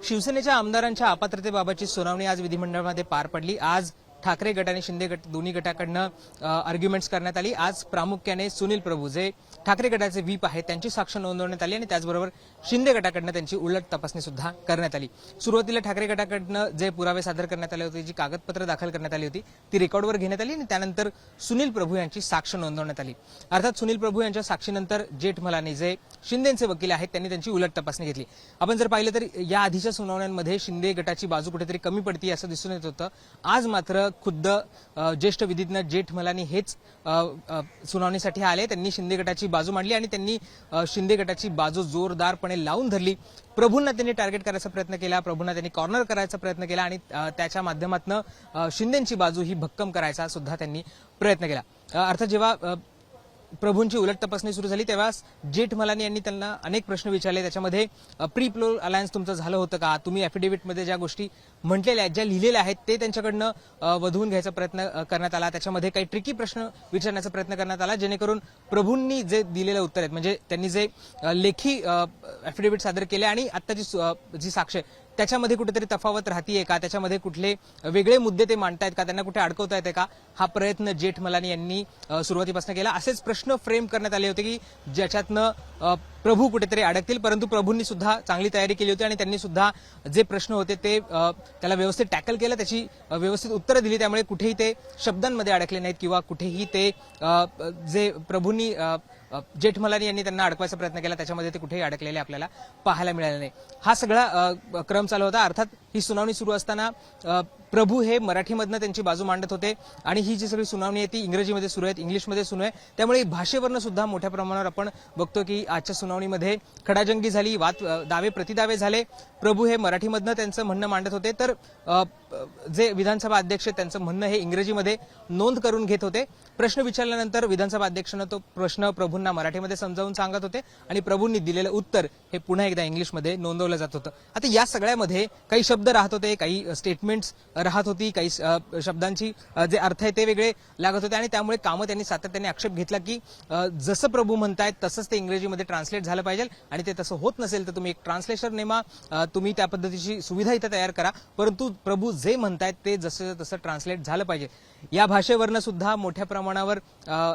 शिवसेनेच्या आमदारांच्या अपात्रतेबाबतची सुनावणी आज विधिमंडळामध्ये पार पडली। आज ठाकरे गट आणि शिंदे गट दोन्ही गटाकडनं आर्ग्युमेंट्स करण्यात आली। आज प्रामुख्याने सुनील प्रभू जे ठाकरे गटाचे व्हीप आहेत त्यांची साक्ष नोंदवण्यात आली आणि त्याचबरोबर शिंदे गटाकडनं त्यांची उलट तपासणी सुद्धा करण्यात आली। सुरुवातीला ठाकरे गटाकडनं जे पुरावे सादर करण्यात आले होते, जी कागदपत्र दाखल करण्यात आली होती ती रेकॉर्डवर घेण्यात आली आणि त्यानंतर सुनील प्रभू यांची साक्ष नोंदवण्यात आली। अर्थात सुनील प्रभू यांच्या साक्षीनंतर जेठमलानी जे शिंदेचे वकील आहेत त्यांनी त्यांची उलट तपासणी घेतली। आपण जर पाहिलं तर या आधीच्या सुनावण्यांमध्ये शिंदे गटाची बाजू कुठेतरी कमी पडती असं दिसून येत होतं। आज मात्र खुद्द ज्येष्ठ विधिज्ञ जेठमलानी हेच सुनावणीसाठी आले। त्यांनी शिंदे गटाची बाजू मांडली आणि त्यांनी शिंदे गटाची बाजू जोरदारपणे लावून धरली। प्रभूंना त्यांनी टार्गेट करायचा प्रयत्न केला, प्रभूंना त्यांनी कॉर्नर करायचा प्रयत्न केला आणि त्याच्या माध्यमातून शिंदेची बाजू ही भक्कम करायचा सुद्धा त्यांनी प्रयत्न केला। अर्थात जेव्हा प्रभूंची उलट तपासणी सुरू झाली तेव्हा जेठमलानी यांनी त्यांना अनेक प्रश्न विचारले। त्याच्यामध्ये प्री पोल अलायन्स तुमचं झालं होतं का, तुम्ही ॲफिडेव्हिटमध्ये ज्या गोष्टी म्हटलेल्या आहेत, ज्या लिहिलेल्या आहेत ते त्यांच्याकडनं वधवून घ्यायचा प्रयत्न करण्यात आला। त्याच्यामध्ये काही ट्रिकी प्रश्न विचारण्याचा प्रयत्न करण्यात आला जेणेकरून प्रभूंनी जे दिलेले उत्तर आहेत, म्हणजे त्यांनी जे लेखी ॲफिडेव्हिट सादर केले आणि आत्ताची जी साक्ष त्याच्यामध्ये कुठेतरी तफावत राहतीये का, त्याच्यामध्ये कुठले वेगळे मुद्दे ते मांडतायत का, त्यांना कुठे अडकवता येते का, हा प्रयत्न जेठमलानी यांनी सुरुवातीपासून केला। असेच प्रश्न फ्रेम करण्यात आले होते की ज्याच्यातनं प्रभू कुठेतरी अडकतील, परंतु प्रभूंनी सुद्धा चांगली तयारी केली होती आणि त्यांनी सुद्धा जे प्रश्न होते ते त्याला व्यवस्थित टॅकल केलं, त्याची व्यवस्थित उत्तरं दिली। त्यामुळे कुठेही ते शब्दांमध्ये अडकले नाहीत किंवा कुठेही ते जे प्रभूंनी जेठमलानी यांनी त्यांना अडकवायचा प्रयत्न केला त्याच्यामध्ये ते कुठेही अडकलेले आपल्याला पाहायला मिळाले नाही। हा सगळा क्रम चालू होता। अर्थात ही सुनावणी सुरू असताना प्रभू हे मराठीमधनं त्यांची बाजू मांडत होते आणि ही जी सगळी सुनावणी आहे ती इंग्रजीमध्ये सुरू आहे, इंग्लिशमध्ये सुरू आहे। त्यामुळे भाषेवरनं सुद्धा मोठ्या प्रमाणावर आपण बघतो की आजच्या सुनावणीमध्ये खडाजंगी झाली, दावे प्रतिदावे झाले। प्रभू हे मराठीमधनं त्यांचं म्हणणं मांडत होते तर जे विधानसभा अध्यक्ष त्यांचं म्हणणं हे इंग्रजीमध्ये नोंद करून घेत होते। प्रश्न विचारल्यानंतर विधानसभा अध्यक्षांना तो प्रश्न प्रभूंना मराठीमध्ये समजावून सांगत होते आणि प्रभूंनी दिलेलं उत्तर हे पुन्हा एकदा इंग्लिशमध्ये नोंदवलं जात होतं। आता या सगळ्यामध्ये काही शब्द राहत होते, काही स्टेटमेंट्स राहत होती, काही शब्दांची जे अर्थ आहे ते वेगळे लागत होते आणि त्यामुळे कामत यांनी सातत्याने आक्षेप घेतला की जसं प्रभू म्हणतायत तसंच ते इंग्रजीमध्ये ट्रान्सलेट झालं पाहिजे आणि ते तसं होत नसेल तर तुम्ही एक ट्रान्सलेटर नेमा, तुम्ही त्या पद्धतीची सुविधा इथं तयार करा, परंतु प्रभू जे म्हणतायत ते जसं तसं ट्रान्सलेट झालं पाहिजे। या भाषेवरनं सुद्धा मोठ्या प्रमाणावर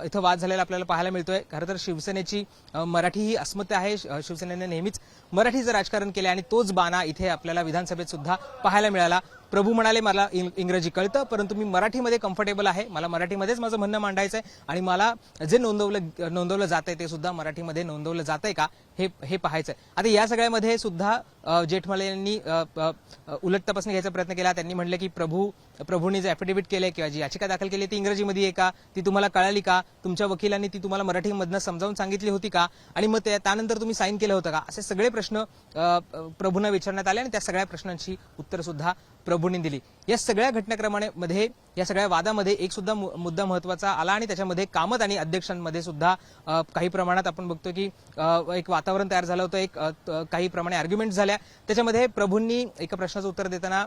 इथं वाद झालेला आपल्याला पाहायला मिळतोय। खरं तर शिवसेनेची मराठी ही अस्मिता आहे, शिवसेनेने नेहमीच मराठीचं राजकारण केलं आणि तोच बाणा इथे आपल्याला विधानसभेत सुद्धा पाहायला मिळाला। प्रभू म्हणाले मला इंग्रजी कळतं परंतु मी मराठीमध्ये कम्फर्टेबल आहे, मला मराठीमध्येच माझं म्हणणं मांडायचं आहे आणि मला जे नोंदवलं जातंय ते सुद्धा मराठीमध्ये नोंदवलं जातंय का हे पाहायचं आहे। आता या सगळ्यामध्ये सुद्धा जेठमलानी यांनी उलट तपासणी घ्यायचा प्रयत्न केला। त्यांनी म्हटलं की प्रभूंनी जे ॲफिडेव्हिट केलंय किंवा जी याचिका दाखल केली ती इंग्रजीमध्ये आहे का, ती तुम्हाला कळाली का, तुमच्या वकिलांनी ती तुम्हाला मराठीमधनं समजावून सांगितली होती का आणि मग त्यानंतर तुम्ही साईन केलं होतं का, असे सगळे प्रश्न प्रभूंना विचारण्यात आले आणि त्या सगळ्या प्रश्नांची उत्तर सुद्धा प्रभूंनी दिली। या सगळ्या घटनाक्रमामध्ये या सगळ्या वादामध्ये एक सुद्धा मुद्दा महत्वाचा आला आणि त्याच्यामध्ये कामत आणि अध्यक्षांमध्ये सुद्धा काही प्रमाणात आपण बघतो की एक वातावरण तयार झालं होतं, काही प्रमाणे आर्ग्युमेंट झाल्या। त्याच्यामध्ये प्रभूंनी एका प्रश्नाचं उत्तर देताना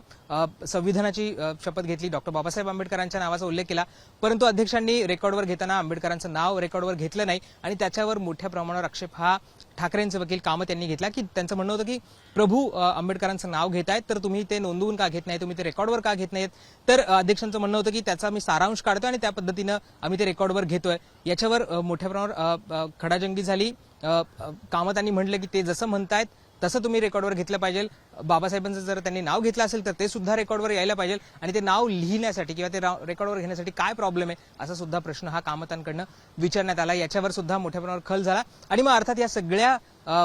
संविधानाची शपथ घेतली, डॉक्टर बाबासाहेब आंबेडकरांच्या नावाचा उल्लेख केला, परंतु अध्यक्षांनी रेकॉर्डवर घेताना आंबेडकरांचं नाव रेकॉर्डवर घेतलं नाही आणि त्याच्यावर मोठ्या प्रमाणावर आक्षेप हा ठाकरेंचे वकील कामत यांनी घेतला की त्यांचं म्हणणं होतं की प्रभू आंबेडकरांचं नाव घेत आहेत तर तुम्ही ते नोंदवून का घेत नाही, तुम्ही ते रेकॉर्डवर का घेत नाहीत। तर अध्यक्षांचं म्हणणं होतं की त्याचा मी सारांश काढतोय आणि त्या पद्धतीनं आम्ही ते रेकॉर्डवर घेतोय। याच्यावर मोठ्या प्रमाणावर खडाजंगी झाली। कामतांनी म्हटलं की ते जसं म्हणतायत तसं तुम्ही रेकॉर्डवर घेतलं पाहिजे, बाबासाहेबांचं जर त्यांनी नाव घेतलं असेल तर ते सुद्धा रेकॉर्डवर यायला पाहिजे आणि ते नाव लिहिण्यासाठी किंवा ते रेकॉर्डवर घेण्यासाठी काय प्रॉब्लेम आहे असा सुद्धा प्रश्न हा कामतांकडनं विचारण्यात आला। याच्यावर सुद्धा मोठ्या प्रमाणावर खल झाला आणि मग अर्थात या सगळ्या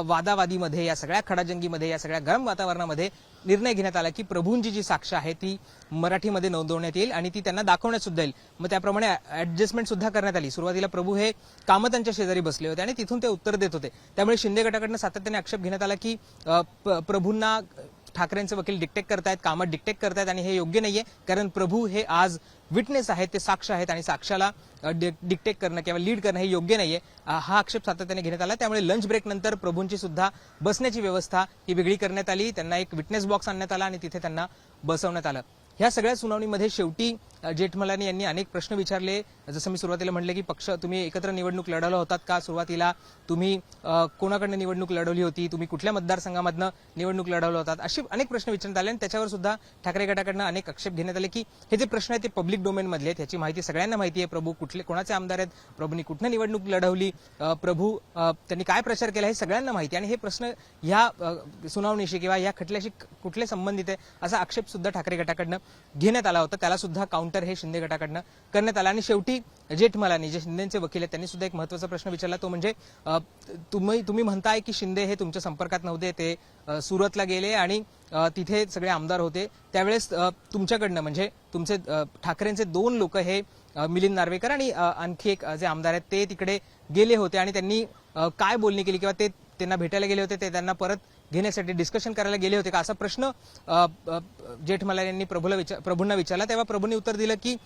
वादावादीमध्ये, या सगळ्या खडाजंगीमध्ये, या सगळ्या गरम वातावरणामध्ये निर्णय घेण्यात आला की प्रभूंची जी साक्ष आहे ती मराठीमध्ये नोंदवण्यात येईल आणि ती त्यांना दाखवण्यात सुद्धा येईल। मग त्याप्रमाणे ऍडजस्टमेंट सुद्धा करण्यात आली। सुरुवातीला प्रभू हे कामतांच्या शेजारी बसले होते आणि तिथून ते उत्तर देत होते, त्यामुळे शिंदे गटाकडनं सातत्याने आक्षेप घेण्यात आला की प्रभूंना ठाकरेंचे वकील डिक्टेट करतायत, कामत डिक्टेट करतायत आणि हे योग्य नाहीये, कारण प्रभू हे आज विटनेस आहेत, ते साक्ष आहेत आणि साक्षाला डिक्टेट करणं किंवा लीड करणं हे योग्य नाहीये, हा आक्षेप सातत्याने घेण्यात आला। त्यामुळे लंच ब्रेक नंतर प्रभूंची सुद्धा बसण्याची व्यवस्था ही वेगळी करण्यात आली, त्यांना एक विटनेस बॉक्स आणण्यात आला आणि तिथे त्यांना बसवण्यात आलं। ह्या सगळ्या सुनावणीमध्ये शेवटी जेठमलानी यांनी अनेक प्रश्न विचारले. जसं मी सुरुवातीला म्हटलं की पक्ष तुम्ही एकत्र निवडणूक लढवला होतात का, सुरुवातीला तुम्ही कोणाकडनं निवडणूक लढवली होती, तुम्ही कुठल्या मतदारसंघामधनं निवडणूक लढवला होतात, अशी अनेक प्रश्न विचारण्यात आले आणि त्याच्यावर सुद्धा ठाकरे गटाकडनं अनेक आक्षेप घेण्यात आले की हे जे प्रश्न आहेत ते पब्लिक डोमेन मधले आहेत, याची माहिती सगळ्यांना माहिती आहे. प्रभू कुठले कोणाचे आमदार आहेत, प्रभूंनी कुठनं निवडणूक लढवली, प्रभू त्यांनी काय प्रचार केला हे सगळ्यांना माहिती आहे आणि हे प्रश्न ह्या सुनावणीशी किंवा या खटल्याशी कुठले संबंधित आहे असा आक्षेप सुद्धा ठाकरे गटाकडनं घेण्यात आला होता. त्याला सुद्धा काउंटर हे शिंदे गटाकडनं करण्यात आला आणि शेवटी जेठमलानी जे शिंदेचे वकील आहेत त्यांनी सुद्धा एक महत्त्वाचा प्रश्न विचारला. तो म्हणजे तुम्ही म्हणताय की शिंदे हे तुमच्या संपर्कात नव्हते, ते सुरतला गेले आणि तिथे सगळे आमदार होते, त्यावेळेस तुमच्याकडनं म्हणजे तुमचे ठाकरेंचे 2 लोक हे मिलिंद नार्वेकर आणि आणखी एक जे आमदार आहेत ते तिकडे गेले होते आणि त्यांनी काय बोलणी केली किंवा ते त्यांना भेटायला गेले होते, ते त्यांना परत घेण्यासाठी डिस्कशन करायला गेले होते का, असा प्रश्न जेठमलानी यांनी प्रभूंना विचारला. तेव्हा प्रभूंनी उत्तर दिलं की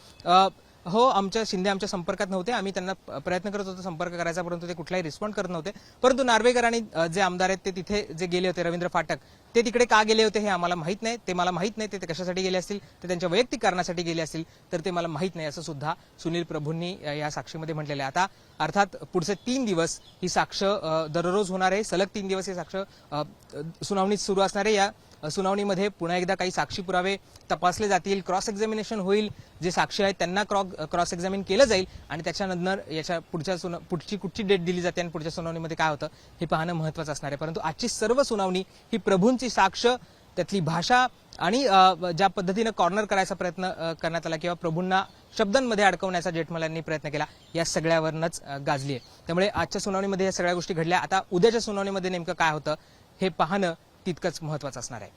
हो, शिंदे आमच्या संपर्कात नव्हते, आम्ही त्यांना प्रयत्न करत होतो संपर्क करायचा, परंतु ते कुठलाही रिस्पॉन्ड करत नव्हते. परंतु नार्वेकर आणि जे आमदार आहेत ते तिथे जे गेले होते, रवींद्र फाटक, ते तिकडे का गेले होते हे आम्हाला माहित नाही, ते मला माहित नाही, ते कशासाठी गेले असतील, ते त्यांच्या वैयक्तिक कारणासाठी गेले असतील तर ते मला माहित नाही, असं सुद्धा सुनील प्रभूंनी या साक्षीमध्ये म्हटलेलं आहे. आता अर्थात पुढचे 3 दिवस ही साक्ष दररोज होणार आहे, सलग 3 दिवस ही साक्ष सुनावणी सुरू असणार आहे. या सुनावणीमध्ये पुन्हा एकदा काही साक्षी पुरावे तपासले जातील, क्रॉस एक्झामिनेशन होईल, जे साक्षी आहेत त्यांना क्रॉस एक्झामिन केलं जाईल आणि त्याच्यानंतर याच्या पुढची कुठची डेट दिली जाते आणि पुढच्या सुनावणीमध्ये काय होतं हे पाहणं महत्त्वाचं असणार आहे. परंतु आजची सर्व सुनावणी ही प्रभूंची साक्ष, त्यातली भाषा आणि ज्या पद्धतीनं कॉर्नर करायचा प्रयत्न करण्यात आला किंवा प्रभूंना शब्दांमध्ये अडकवण्याचा जेठमलांनी प्रयत्न केला, या सगळ्यावरनंच गाजली आहे. त्यामुळे आजच्या सुनावणीमध्ये या सगळ्या गोष्टी घडल्या. आता उद्याच्या सुनावणीमध्ये नेमकं काय होतं हे पाहणं तितकंच महत्त्वाचं असणार आहे.